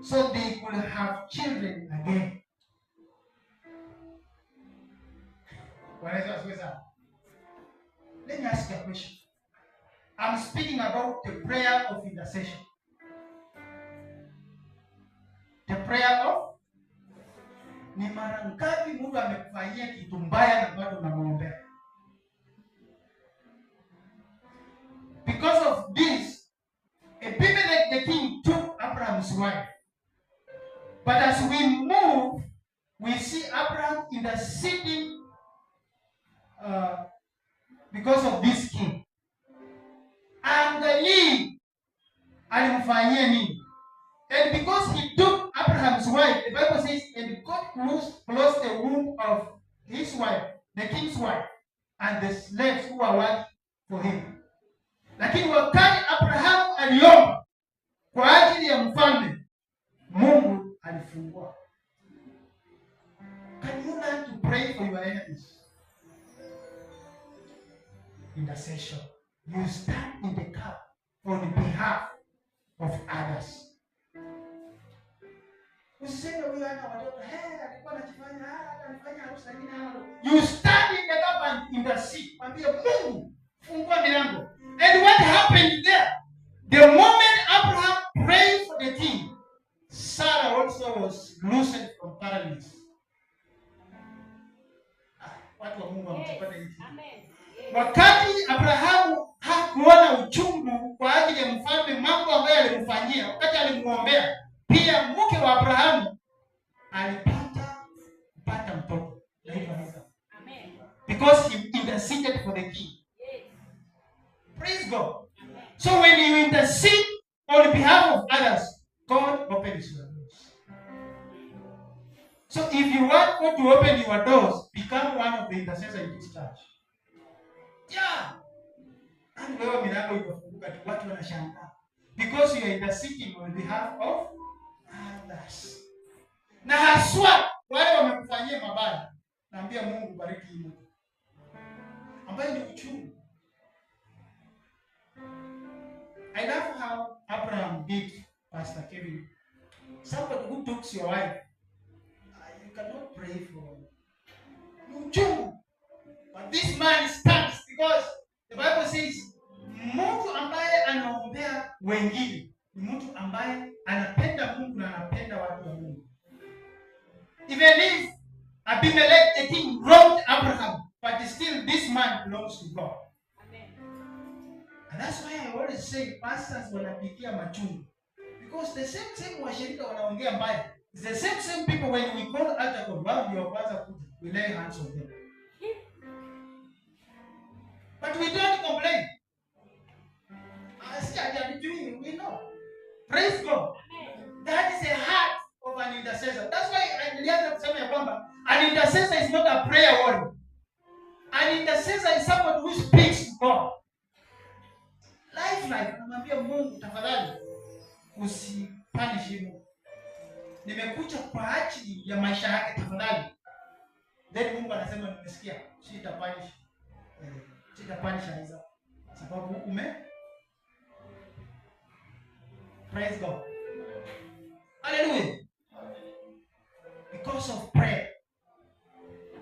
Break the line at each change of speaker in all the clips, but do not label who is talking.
so they could have children again. Let me ask you a question. I'm speaking about the prayer of intercession. The prayer of, ni mara ngapi mtu amekufanyia kitu mbaya na bado unamwombea? Because of this, Abimelech the king took Abraham's wife. But as we move, we see Abraham interceding because of this king. Angalia alimfanyia nini? And because he took Abraham's wife, the Bible says, and God closed the womb of his wife, the king's wife, and the slaves who are working for him. Lakini wakati Abraham aliomba kwa ajili ya mfalme, Mungu alifungua. Can you learn to pray for your enemies? Intercession. You stand in the gap on behalf of others. Usiseme huyu ana watoto, alikuwa anajifanya anafanya harusi lakini hana. You stand in the gap and intercede. Mwambie Mungu, fungua milango. And what happened there? The moment Abraham prayed for the king, Sarah also was loosened from paralysis. Watu wa Mungu wamtapata hivi. Amen. Wakati Abrahamu hakuona uchungu kwa ajili ya mfalme, mambo ambayo alimfanyia, wakati alimuombea, pia mke wa Abrahamu alipata mtoto. Amen. Because he interceded for the king. Yes. Praise God. Amen. So when you intercede on behalf of others, God opens your doors. So if you want God to open your doors, become one of the intercessors in this church. Yeah. And wewe milango ikafunguka tu, watu wanashangaa. Because you are interceding on behalf of others. Na haswa wale wamekufanyia mabaya, naambia Mungu bariki Mungu. Ambaye ni uchungu. I love how Abraham did, Pastor Kevin. Somebody who took your wife, you cannot pray for uchungu. But this man stands because the Bible says, mtu ambaye anaombea wengine ni mtu ambaye anapenda Mungu na anapenda watu wa Mungu. Even if Abimelech the king wronged Abraham, but still this man belongs to God. Amen. And that's why I always say pastors wanapikia machungu. Because the same washirika wanaongea mbaya. It's the same people when we call altar call, wow, your pastor, we lay hands on them. But we don't complain. We know. Praise God. That is the heart of an intercessor. That's why I realize that an intercessor is not a prayer warrior. An intercessor is someone who speaks to God. Life. Namwambia Mungu tafadhali usipanish Mungu. Nimekuja kwa ajili ya maisha yake tafadhali. Then Mungu anasema nimesikia. Sitapanish Isaac. Sababu Praise God. Hallelujah. Because of prayer.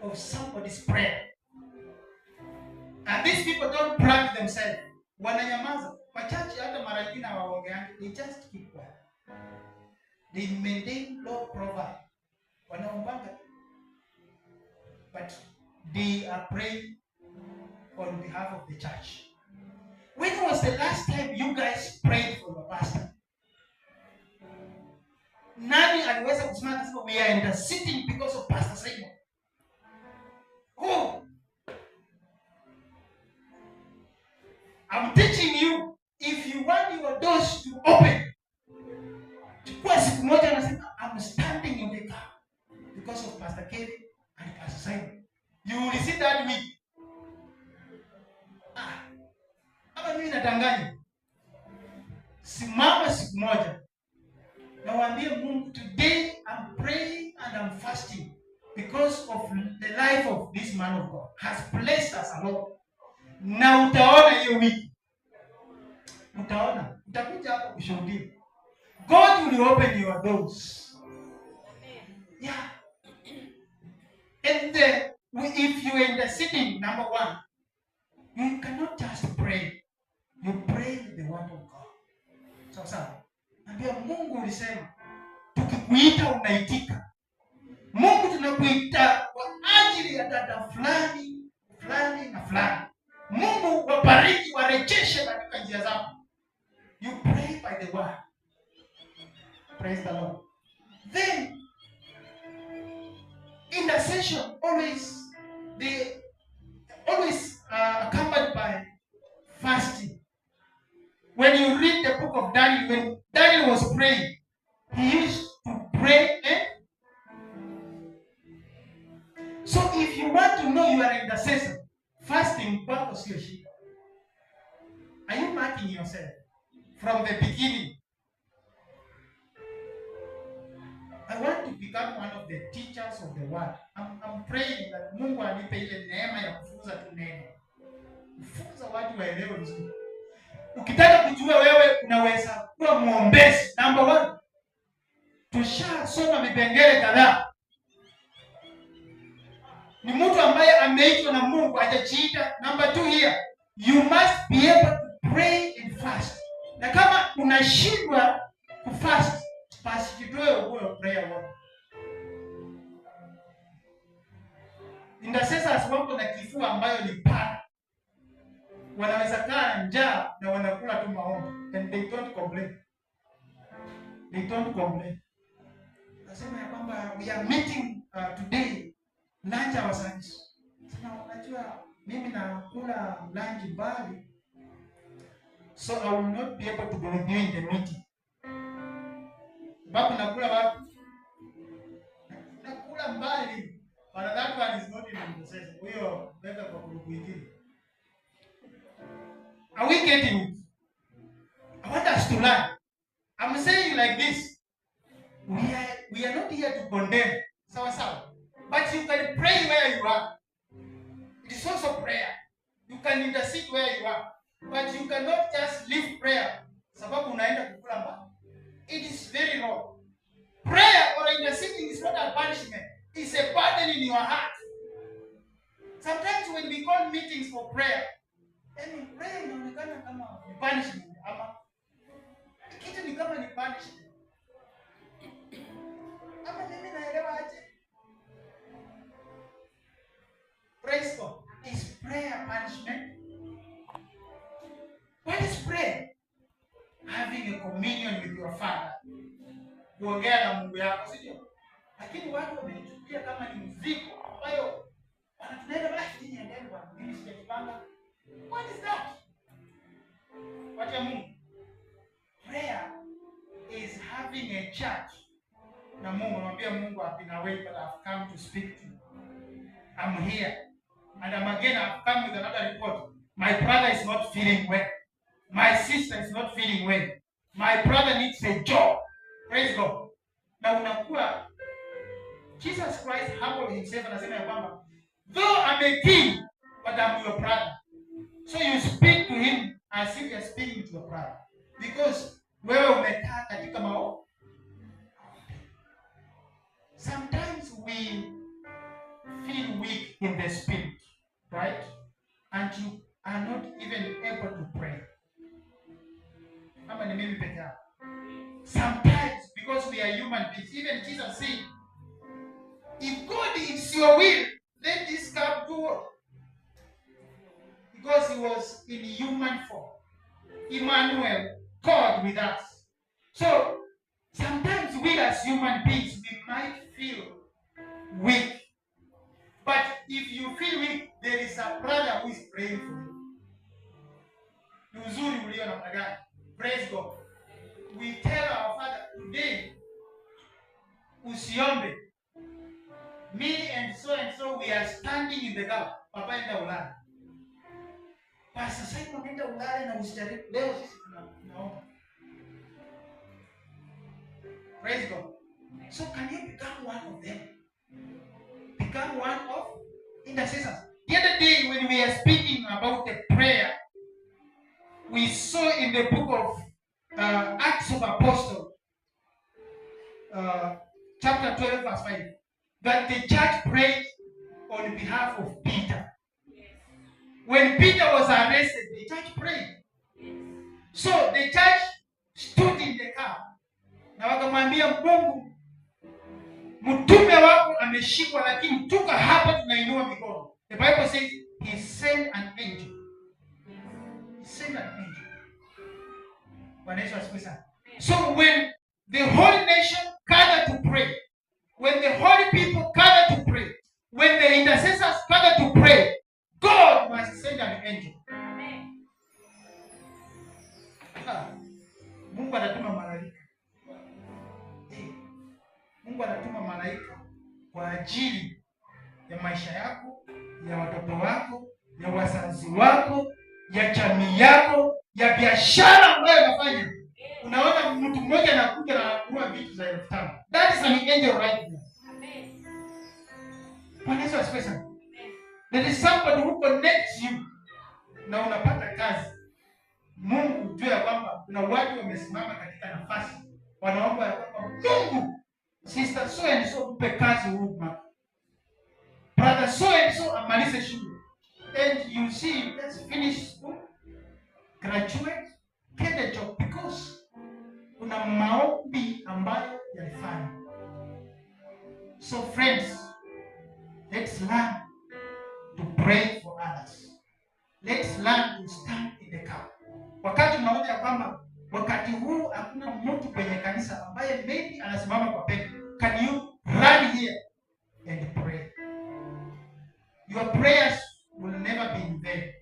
Of somebody's prayer. And these people don't brag themselves. Wananyamaza. Wachache hata mara nyingine hawaongeani. They just keep quiet. They maintain low profile. Wanaombanga. But they are praying on behalf of the church. When was the last time you guys prayed for your pastor? Nani aliweza kusimama kusema we are interceding because of Pastor Simon? Who? I'm teaching you, if you want your doors to open, chukua siku moja nasema I'm standing in the gap because of Pastor Kevin and Pastor Simon. You will receive that week. Hapa mimi natanganya. Simama siku moja. Nawaambia Mungu, today I'm praying and I'm fasting because of the life of this man of God has blessed us a lot. Na utaona hiyo wiki. Utaona. Utakuja hapa kushuhudia. God will open your doors. Yeah. And if you are interceding, number one, you cannot just pray. You pray the word of God. Sasa, ambia Mungu ulisema, tukikuita unaitika. Mungu tunakuita kwa ajili ya dada fulani, fulani na fulani. Mungu wabariki, warejeshe katika njia zako. You pray by the word. Praise the Lord. Then, intercession always accompanied by fasting. When you read the book of Daniel, when Daniel was praying, he used to pray. So if you want to know you are an intercessor, fasting kwako sio shida. Are you marking yourself from the beginning? I want to become one of the teachers of the word. I'm praying that Mungu anipe ile neema ya kufunza tu neno. Kufunza watu waelewe vizuri. Ukitaka kujua wewe unaweza kuwa muombezi, number one, tushasoma vipengele kadhaa. Ni mtu ambaye ameitwa na Mungu hajajiita. Number two here, you must be able to pray and fast. Na kama unashindwa kufast, basi jitoe uwe prayer wako. Intercessors wako na kifua ambayo ni pana. Wanaweza kaa njaa na wanakula tu maombi. And they don't complain. They don't complain. Nasema ya kwamba we are meeting today, lunch our service. Sasa unajua mimi nakula lunch mbali, so I will not be able to be with you in the meeting. Babu nakula wapi? Nakula mbali. But that one is not in the process. Huyo weka kwa grupu ingine. Are we getting it? I want us to learn. I'm saying like this. We are not here to condemn. Sawa. But you can pray where you are. It is also prayer. You can intercede where you are. But you cannot just leave prayer. Sababu unaenda kukula mbali. It is very wrong. Prayer or interceding is not a punishment. It's a burden in your heart. Sometimes when we call meetings for prayer, and prayer inaonekana kama ni punishment ama kitu ni kama ni punishment. Ama mimi naelewa aje? Praise God. Is prayer punishment? What is prayer? Having a communion with your Father. Kuongea na Mungu yako, sio? Lakini watu wameichukulia kama ni mzigo ambayo wanatunaenda basi chini ya ndani kwa mimi sijapanga. What is that? What ya Mungu? Prayer is having a chat na Mungu. Unamwambia Mungu, I've been away but I've come to speak to you. I'm here. And I've come with another report. My brother is not feeling well. My sister is not feeling well. My brother needs a job. Praise God. Na unakuwa Jesus Christ humbled himself and anasema ya kwamba, though I'm a king, but I'm your brother. So you speak to him as if you're speaking to your brother. Because wewe umekaa katika maombi. Sometimes we feel weak in the spirit, right? And you are not even able to pray. Ama ni mimi peke yangu. Sometimes, because we are human beings, even Jesus said, if God is your will, let this cup do what? Because he was in human form. Emmanuel, God with us. So, sometimes we as human beings, we might feel weak. But if you feel weak, there is a brother who is praying for you. Ni uzuri ulio namna gani? Praise God. We tell our Father today, usiombe. Me and so we are standing in the gap. Papa enda ulale. Pastor Simon enda ulale na usijaribu. Leo sisi tunaomba. Praise God. So can you become one of them? Become one of intercessors. The other day when we are speaking about the prayer, we saw in the book of Acts of Apostles, chapter 12, verse 5, that the church prayed on behalf of Peter. When Peter was arrested, the church prayed. So the church stood in the car na wakamwambia Mungu, mtume wako ameshikwa, lakini tuka hapa tunainua mikono. The Bible says he sent an angel. He sent an angel. So when the whole nation gathered to pray, when the holy people gathered to pray, when the intercessors gathered to pray, God must send an angel. Mungu anatuma malaika. Mungu anatuma malaika kwa ajili ya maisha yako, ya watoto wako, ya wazazi wako, ya jamii yako, ya biashara ambayo unafanya. Unaona mtu mmoja anakuja na kununua vitu za 5,000. That is an angel right there. Amen. Bwana Yesu asifiwe sana. There is somebody who connects you na unapata kazi. Mungu jua ya kwamba kuna watu wamesimama katika nafasi. Wanaomba ya kwamba Mungu, sister so and so mpe kazi huko. Brother so and so amalize shule. And you see, let's finish school, graduate, get a job, because kuna maombi ambayo yalifanya. So friends, let's learn to pray for others. Let's learn to stand in the gap. Wakati unaona ya kwamba wakati huu hakuna mtu kwenye kanisa ambaye maybe anasimama kwa peke, can you run here and pray? Your prayers will never be in vain.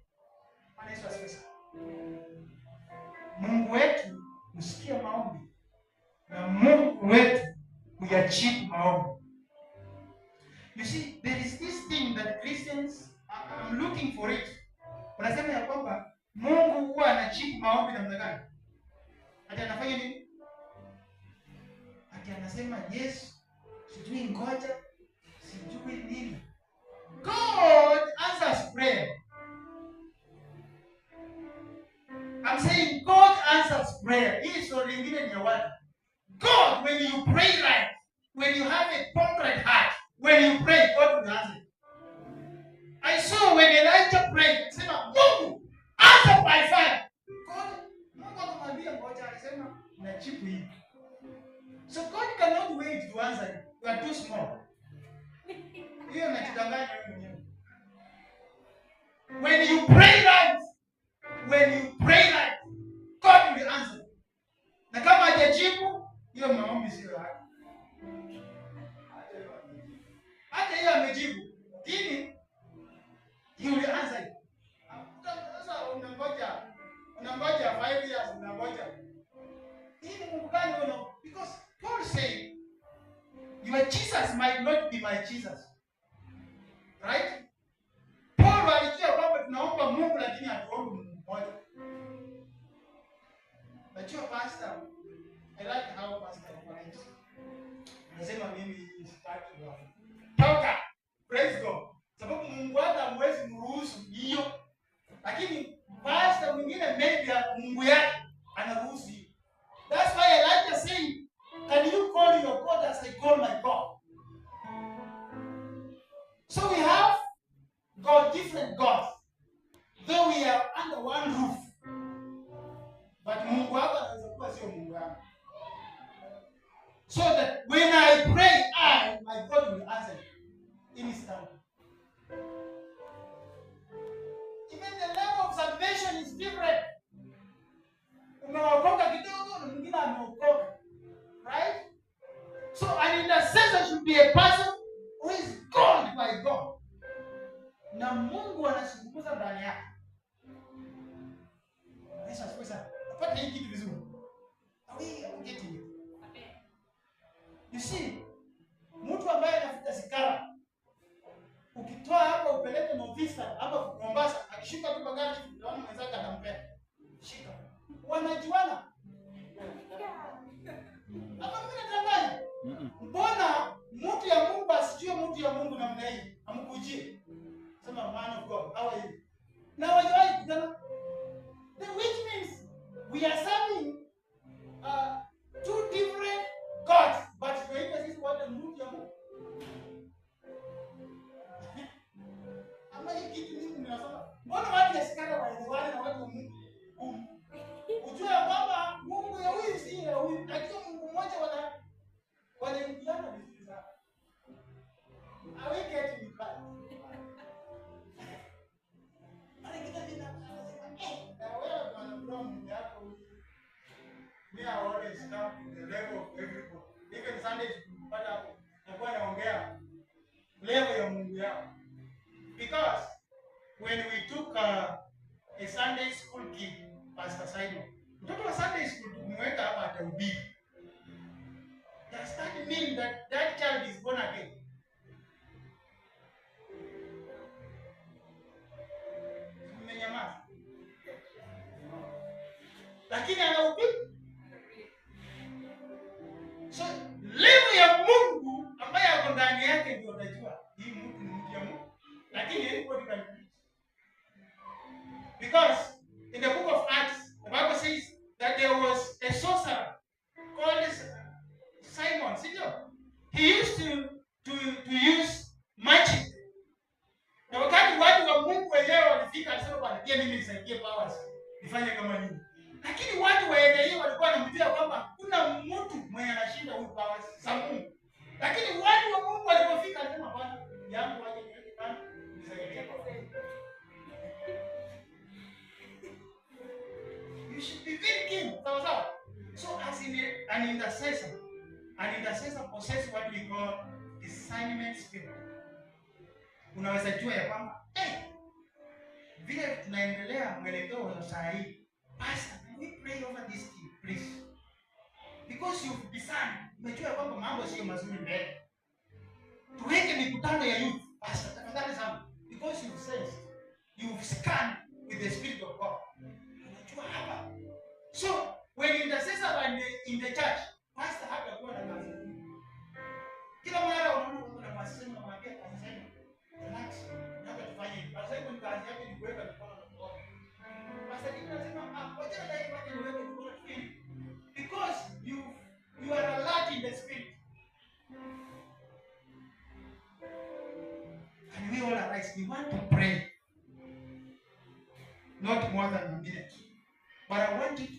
Mungu wetu usikia maombi na Mungu wetu huyajibu maombi. You see, there is this thing that Christians, I'm looking for it. Wanasema ya kwamba Mungu huwa anajibu maombi namna gani? Ati anafanya nini? Ati anasema yes, sijui ngoja, sijui nini. God answers prayer. I'm saying God answers prayer. Hii sio lingine ni ya watu. God, when you pray right, when you have a contrite heart, when you pray, God will answer. I saw when Elijah prayed, sema Mungu, answer by fire. God, Mungu akamwambia ngoja, alisema najibu hivi. So God cannot wait to answer you. You are too small. Hiyo unajidanganya wewe mwenyewe. When you pray right, God will answer. Na kama hajajibu, hiyo maombi sio yake. Hata hiyo amejibu, lakini he will answer you. Sasa unangoja 5 years, unangoja. Hii ni Mungu gani wewe? Because Paul said, your Jesus might not be my Jesus. Right? Paul alijua kwamba tunaomba Mungu lakini hatuombi Mungu mmoja. Najua pastor, I like how pastor operates. Anasema mimi sitaki wa. Toka. Praise God. Sababu Mungu hata hamwezi mruhusu hiyo. Lakini pastor mwingine maybe Mungu yake anaruhusu hiyo. That's why I like to say, can you call your God as I call my God? So we have God, different gods, though we are under one roof. But Mungu wako anaweza kuwa sio Mungu wangu. So that when I pray, my God will answer instantly. Even the level of salvation is different. Umeokoka kidogo na mwingine ameokoka. Right? So an intercessor should be a person who is called by God. Na Mungu anazungumza ndani yake. Yesu asifiwe sana. Apate hii kitu vizuri. Are we getting it? Amen. You see, mtu ambaye anafuta sigara, ukitoa hapa upeleke Novista hapa Mombasa, akishuka tu bagari, naona mwenzake atampea. Shika. Wanajuana. Hapa mimi natanganya. Mbona mtu ya Mungu asijue mtu ya Mungu namna hii? Amkujie. Sema man of God, how are you? Now I kutana. Which means we are serving two different gods, but ninasema mbona watu yasikana waelewane na watu wa Mungu? Ujue kwamba Mungu ya huyu si ya huyu, lakini Mungu mmoja wanaingiana vizuri sana. Aweke eti mbali. Mara kingine ninasema na wewe bwana Mungu yako huyu. Me I always come to the level of everybody. Even Sunday school, pata nakuwa naongea level ya Mungu yao. Because when we took a Sunday school kid, Pastor Simon, mtoto wa Sunday school tumeweka hapa atahubiri. Does that mean that that child is born again? Mmenyamaza. Lakini anahubiri. So level ya Mungu ambaye ako ndani yake ndio utajua hii mtu ni mtu ya Mungu. Lakini anybody can preach. Because in the book of Acts, the Bible says that there was a sorcerer called Simon. See, he used to use magic. Na wakati watu wa Mungu wenyewe walifika, alisema bwana, pia mimi nisaidie powers nifanye kama nini. Lakini watu wa eneo hilo walikuwa wanamjua kwamba kuna mtu mwenye anashinda huyu powers za Mungu. Lakini watu wa Mungu walipofika, alisema bwana, yangu waje niweke kama nisaidie powers. You should be very keen. So as an intercessor possesses what we call discernment spirit. Unaweza jua ya kwamba vile tunaendelea mwelekeo wa saa hii, Pastor, can we pray over this thing, please? Because you've discerned, umejua kwamba mambo sio mazuri mbele. Tuweke mikutano ya youth, Pastor, tafadhali sana. Because you've sensed, you've scanned with the Spirit of God. Unajua hapa. So, when intercessors are in the church, Pastor hapa kwa na kazi. Kila mara unaona kuna masemo na mwambia kazi zenu. Relax. Nataka tufanye. Pastor hiyo kazi yake ni kuweka mikono na kuomba. Pastor hiyo anasema wacha na dai wacha niweke mikono chini. Because you are alert in the spirit. And we all arise. We want to pray. Not more than a minute. But I want you to